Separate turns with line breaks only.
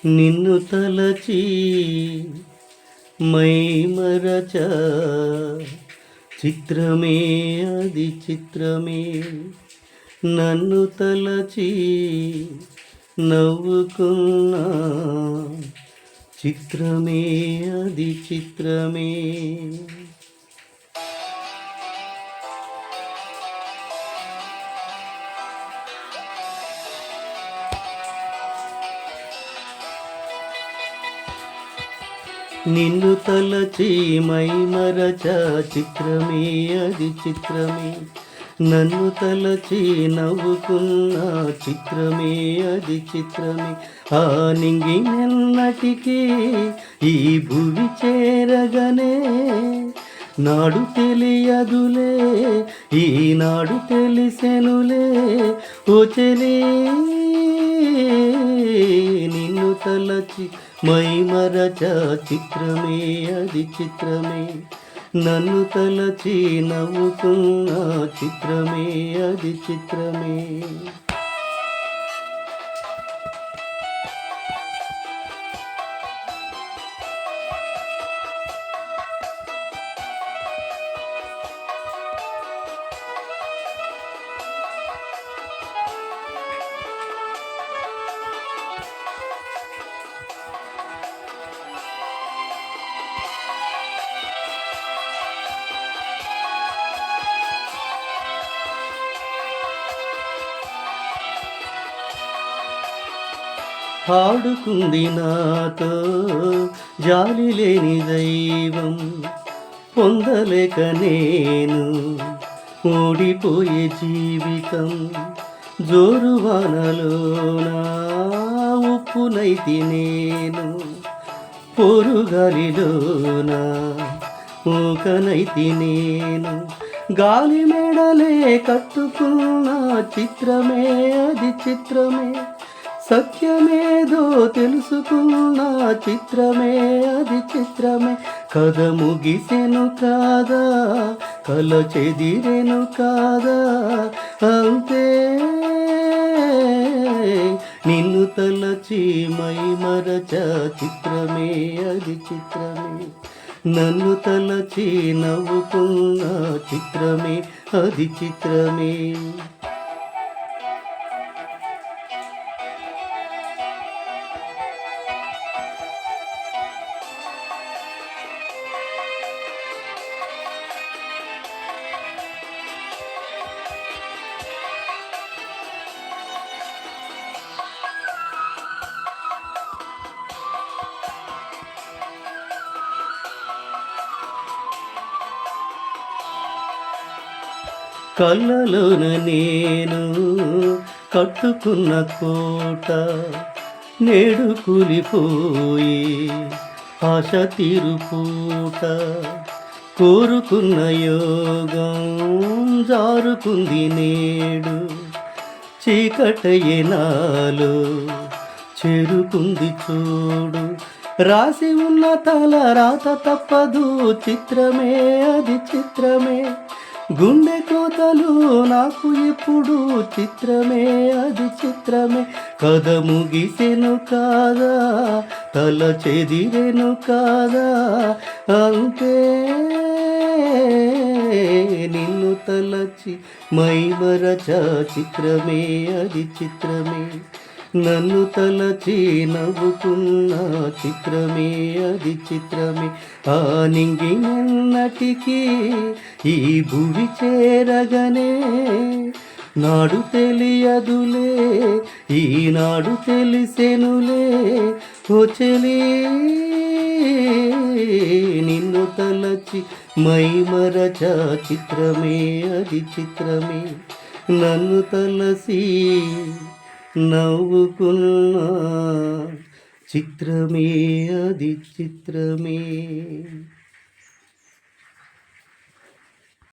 నిన్ను తలచి మైమరచ చిత్రమే అది చిత్రమే నన్ను తలచి నవ్వుకున్నా చిత్రమే అది చిత్రమే. నిన్ను తలచి మైమరచ చిత్రమే అది చిత్రమే నన్ను తలచి నవ్వుకున్న చిత్రమే అది చిత్రమే. ఆ నింగినెన్నటికీ ఈ భువి చేరగనే నాడు తెలియదులే ఈనాడు తెలిసెనులే ఓ చెలే. నిన్ను తలచి మైమరచ చిత్రమే అది చిత్రమే నన్ను తలచి నవ్వుకున్న చిత్రమే అది చిత్రమే. ఆడుకుంది నాతో జాలి లేని దైవం పొందలేక నేను ఓడిపోయే జీవితం. జోరువానలోన ఉప్పునైతి నేను పొరుగాలిలోన ఊకనైతి నేను. గాలి మెడలే కట్టుకున్న చిత్రమే అది చిత్రమే సత్యమేదో తెలుసుకున్న చిత్రమే అది చిత్రమే. కథ ముగిసెను కాదా కల చెదిరెను కాదా అంతే. నిన్ను తలచి మైమరచ చిత్రమే అది చిత్రమే నన్ను తలచి నవ్వుకున్న చిత్రమే అది చిత్రమే. కళ్ళలోన నేను కట్టుకున్న కోట నేడు కూలిపోయి ఆశ తీరుపూట. కోరుకున్న యోగం జారుకుంది నేడు చీకటయ్యే నాలో చేరుకుంది చూడు. రాసి ఉన్న తల రాత తప్పదు చిత్రమే అది చిత్రమే. గుండె కోతలు నాకు ఎప్పుడు చిత్రమే అది చిత్రమే. కథ ముగిసెను కాదా తల చెదిరెను కాదా అంతే. నిన్ను తలచి మైమరచ చిత్రమే అది చిత్రమే నన్ను తలచి నవ్వుకున్న చిత్రమే అది చిత్రమే. ఆ నింగినెన్నటికీ ఈ భువి చేరగనే నాడు తెలియదులే ఈనాడు తెలిసెనులే ఓ చెలే. నిన్ను తలచి మైమరచ చిత్రమే అది చిత్రమే నన్ను తలసి నవ్వుకున్న చిత్రమే అది చిత్రమే.